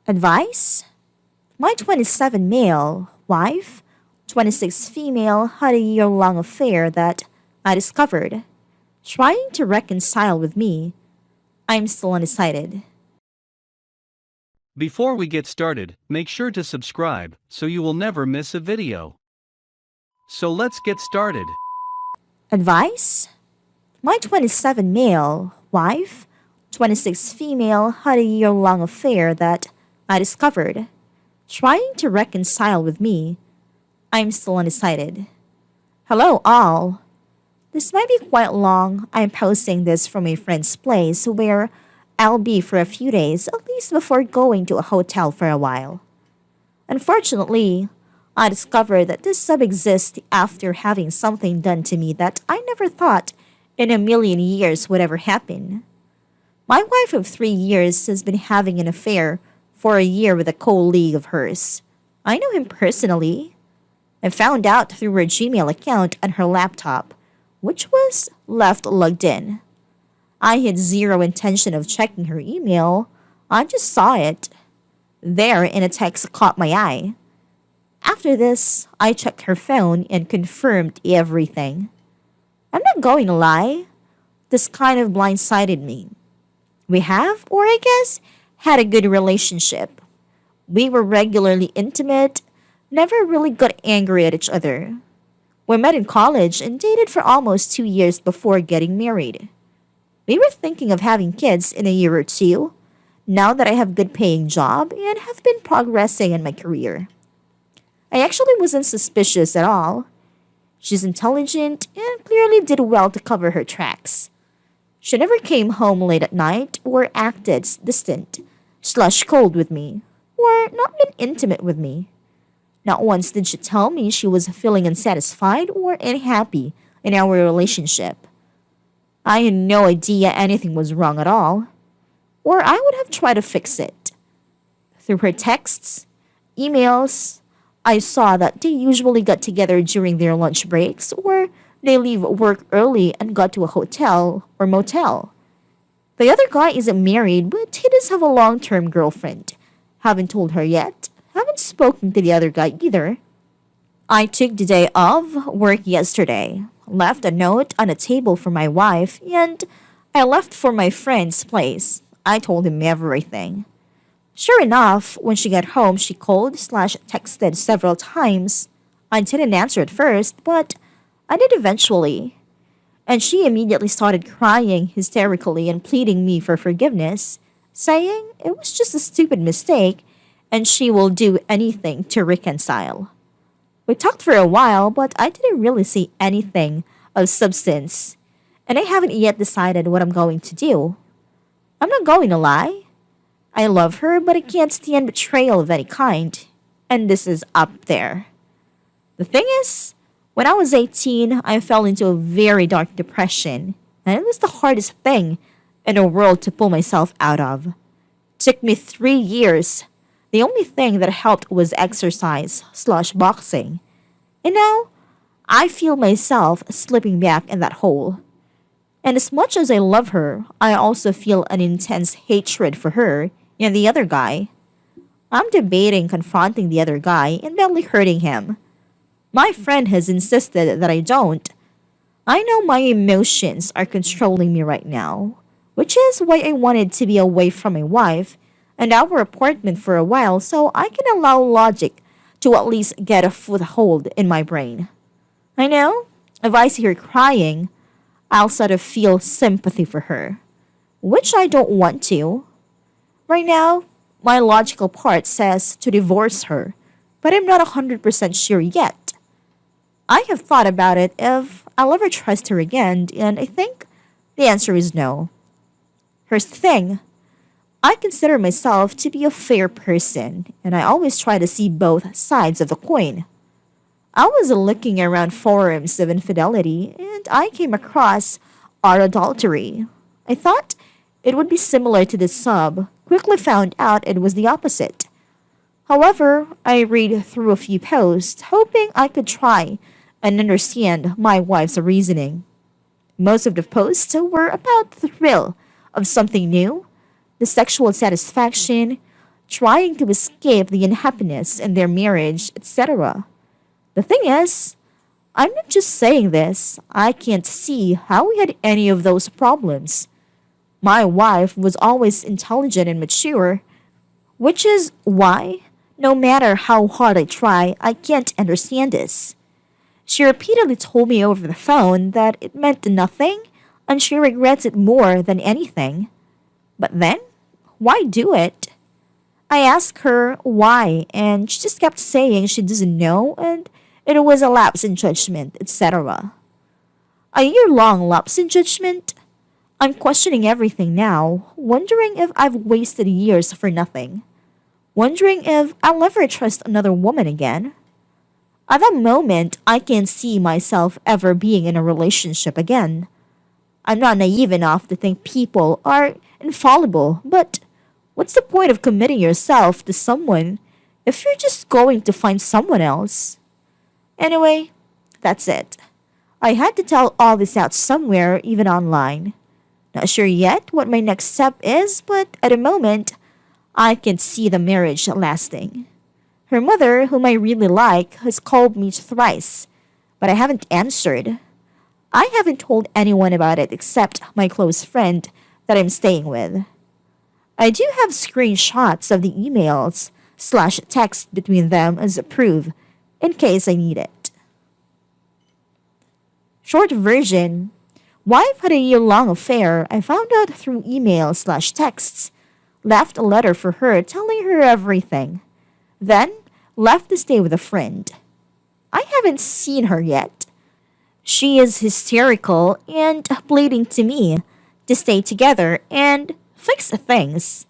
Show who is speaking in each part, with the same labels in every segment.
Speaker 1: Advice? My 27 male wife, 26 female, had a year-long affair that I discovered. Trying to reconcile with me, I'm still undecided.
Speaker 2: Before we get started, make sure to subscribe so you will never miss a video. So let's get started.
Speaker 1: Advice? My 27 male wife, 26 female, had a year-long affair that I discovered. Trying to reconcile with me, I'm still undecided. Hello, all. This might be quite long. I'm posting this from a friend's place where I'll be for a few days, at least before going to a hotel for a while. Unfortunately, I discovered that this sub exists after having something done to me that I never thought in a million years would ever happen. My wife of 3 years has been having an affair for a year with a colleague of hers. I know him personally. I found out through her Gmail account on her laptop, which was left logged in. I had zero intention of checking her email. I just saw it. There in a text caught my eye. After this, I checked her phone and confirmed everything. I'm not going to lie. This kind of blindsided me. We have, or I guess, had a good relationship. We were regularly intimate, never really got angry at each other. We met in college and dated for almost 2 years before getting married. We were thinking of having kids in a year or two, now that I have a good paying job and have been progressing in my career. I actually wasn't suspicious at all. She's intelligent and clearly did well to cover her tracks. She never came home late at night or acted distant/cold with me, or not been intimate with me. Not once did she tell me she was feeling unsatisfied or unhappy in our relationship. I had no idea anything was wrong at all, or I would have tried to fix it. Through her texts, emails, I saw that they usually got together during their lunch breaks or they leave work early and got to a hotel or motel. The other guy isn't married, but he does have a long-term girlfriend. Haven't told her yet. Haven't spoken to the other guy either. I took the day off work yesterday, left a note on a table for my wife, and I left for my friend's place. I told him everything. Sure enough, when she got home, she called/texted several times. I didn't answer at first, but I did eventually. And she immediately started crying hysterically and pleading me for forgiveness, saying it was just a stupid mistake and she will do anything to reconcile. We talked for a while, but I didn't really say anything of substance, and I haven't yet decided what I'm going to do. I'm not going to lie. I love her, but I can't stand betrayal of any kind, and this is up there. The thing is, when I was 18, I fell into a very dark depression, and it was the hardest thing in the world to pull myself out of. Took me 3 years. The only thing that helped was exercise/boxing. And now, I feel myself slipping back in that hole. And as much as I love her, I also feel an intense hatred for her and the other guy. I'm debating confronting the other guy and badly hurting him. My friend has insisted that I don't. I know my emotions are controlling me right now, which is why I wanted to be away from my wife and our apartment for a while so I can allow logic to at least get a foothold in my brain. I know, if I see her crying, I'll sort of feel sympathy for her, which I don't want to. Right now, my logical part says to divorce her, but I'm not 100% sure yet. I have thought about it if I'll ever trust her again, and I think the answer is no. Here's the thing. I consider myself to be a fair person, and I always try to see both sides of the coin. I was looking around forums of infidelity, and I came across our adultery. I thought it would be similar to this sub, quickly found out it was the opposite. However, I read through a few posts, hoping I could try and understand my wife's reasoning. Most of the posts were about the thrill of something new, the sexual satisfaction, trying to escape the unhappiness in their marriage, etc. The thing is, I'm not just saying this, I can't see how we had any of those problems. My wife was always intelligent and mature, which is why, no matter how hard I try, I can't understand this. She repeatedly told me over the phone that it meant nothing and she regrets it more than anything. But then, why do it? I asked her why, and she just kept saying she doesn't know and it was a lapse in judgment, etc. A year-long lapse in judgment? I'm questioning everything now, wondering if I've wasted years for nothing. Wondering if I'll ever trust another woman again. At that moment, I can't see myself ever being in a relationship again. I'm not naive enough to think people are infallible, but what's the point of committing yourself to someone if you're just going to find someone else? Anyway, that's it. I had to tell all this out somewhere, even online. Not sure yet what my next step is, but at the moment, I can see the marriage lasting. Her mother, whom I really like, has called me thrice, but I haven't answered. I haven't told anyone about it except my close friend that I'm staying with. I do have screenshots of the emails/text between them as a proof in case I need it. Short version, wife had a year-long affair I found out through emails/texts, left a letter for her telling her everything, then left to stay with a friend. I haven't seen her yet. She is hysterical and pleading to me to stay together and fix things.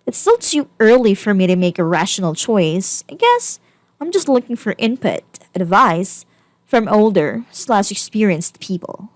Speaker 1: It's still too early for me to make a rational choice. I guess I'm just looking for input, advice from older/experienced people.